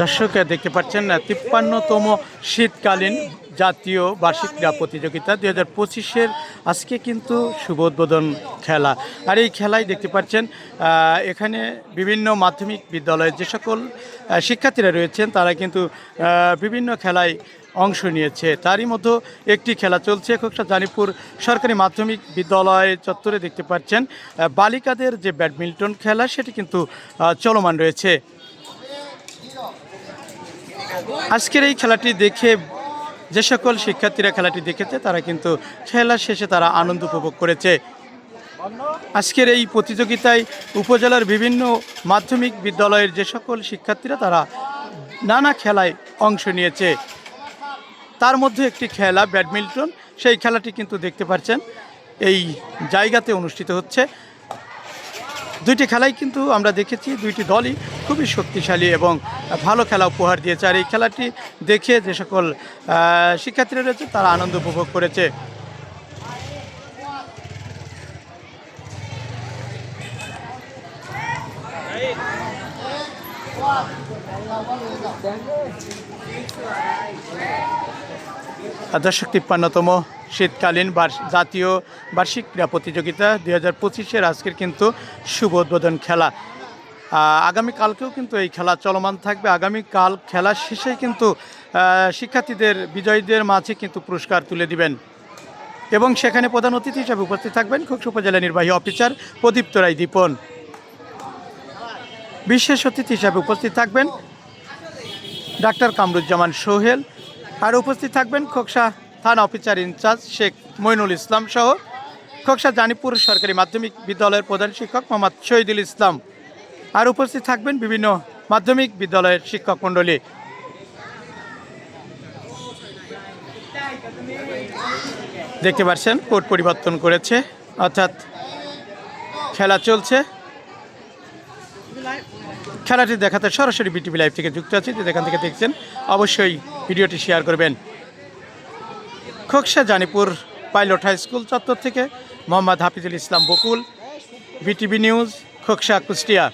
দর্শক দেখতে পাচ্ছেন ৫৩তম শীতকালীন জাতীয় বার্ষিক ক্রীড়া প্রতিযোগিতা ২০২৫-এর আজকে কিন্তু শুভ উদ্বোধন খেলা। আর এই খেলায় দেখতে পাচ্ছেন এখানে বিভিন্ন মাধ্যমিক বিদ্যালয়ের যে সকল শিক্ষার্থীরা রয়েছেন তারা কিন্তু বিভিন্ন খেলায় অংশ নিয়েছে। তারই মধ্যে একটি খেলা চলছে খোকসা জানিপুর সরকারি মাধ্যমিক বিদ্যালয় চত্বরে। দেখতে পাচ্ছেন বালিকাদের যে ব্যাডমিন্টন খেলা সেটি কিন্তু চলমান রয়েছে। আজকের এই খেলাটি দেখে যে সকল শিক্ষার্থীরা খেলাটি দেখেছে তারা কিন্তু খেলা শেষে তারা আনন্দ উপভোগ করেছে। আজকের এই প্রতিযোগিতায় উপজেলার বিভিন্ন মাধ্যমিক বিদ্যালয়ের যে সকল শিক্ষার্থীরা তারা নানা খেলায় অংশ নিয়েছে। তার মধ্যে একটি খেলা ব্যাডমিন্টন, সেই খেলাটি কিন্তু দেখতে পাচ্ছেন এই জায়গাতে অনুষ্ঠিত হচ্ছে। দুইটি খেলাই কিন্তু আমরা দেখেছি, দুইটি দলই খুবই শক্তিশালী এবং ভালো খেলা উপহার দিয়েছে। আর এই খেলাটি দেখে যে সকল শিক্ষার্থীরা রয়েছে তারা আনন্দ উপভোগ করেছে। দর্শক ৫৩তম শীতকালীন জাতীয় বার্ষিক ক্রীড়া প্রতিযোগিতা ২০২৫-এর আজকের কিন্তু শুভ উদ্বোধন খেলা। আগামীকালকেও কিন্তু এই খেলা চলমান থাকবে। আগামীকাল খেলা শেষেই কিন্তু শিক্ষার্থীদের বিজয়ীদের মাঝে কিন্তু পুরস্কার তুলে দিবেন এবং সেখানে প্রধান অতিথি হিসাবে উপস্থিত থাকবেন খোকসা উপজেলা নির্বাহী অফিসার প্রদীপ্ত রায় দীপন। বিশেষ অতিথি হিসাবে উপস্থিত থাকবেন ডাক্তার কামরুজ্জামান সোহেল। আর উপস্থিত থাকবেন খোকসা থানা অফিসার ইনচার্জ শেখ মইনুল ইসলাম সহ খোকসা জানিপুর সরকারি মাধ্যমিক বিদ্যালয়ের প্রধান শিক্ষক মোহাম্মদ শহীদুল ইসলাম। আর উপস্থিত থাকবেন বিভিন্ন মাধ্যমিক বিদ্যালয়ের শিক্ষক মণ্ডলী। দেখতে পাচ্ছেন কোর্ট পরিবর্তন করেছে, অর্থাৎ খেলা চলছে। খেলাটি দেখাতে সরাসরি বিটিভি লাইভ থেকে যুক্ত আছি। যেখান থেকে দেখছেন অবশ্যই ভিডিওটি শেয়ার করবেন। Khoksa Janipur pilot high school চত্বর থেকে মোহাম্মদ হাফিজুল ইসলাম বকুল, বিটিভি নিউজ, খোকসা, কুষ্টিয়া।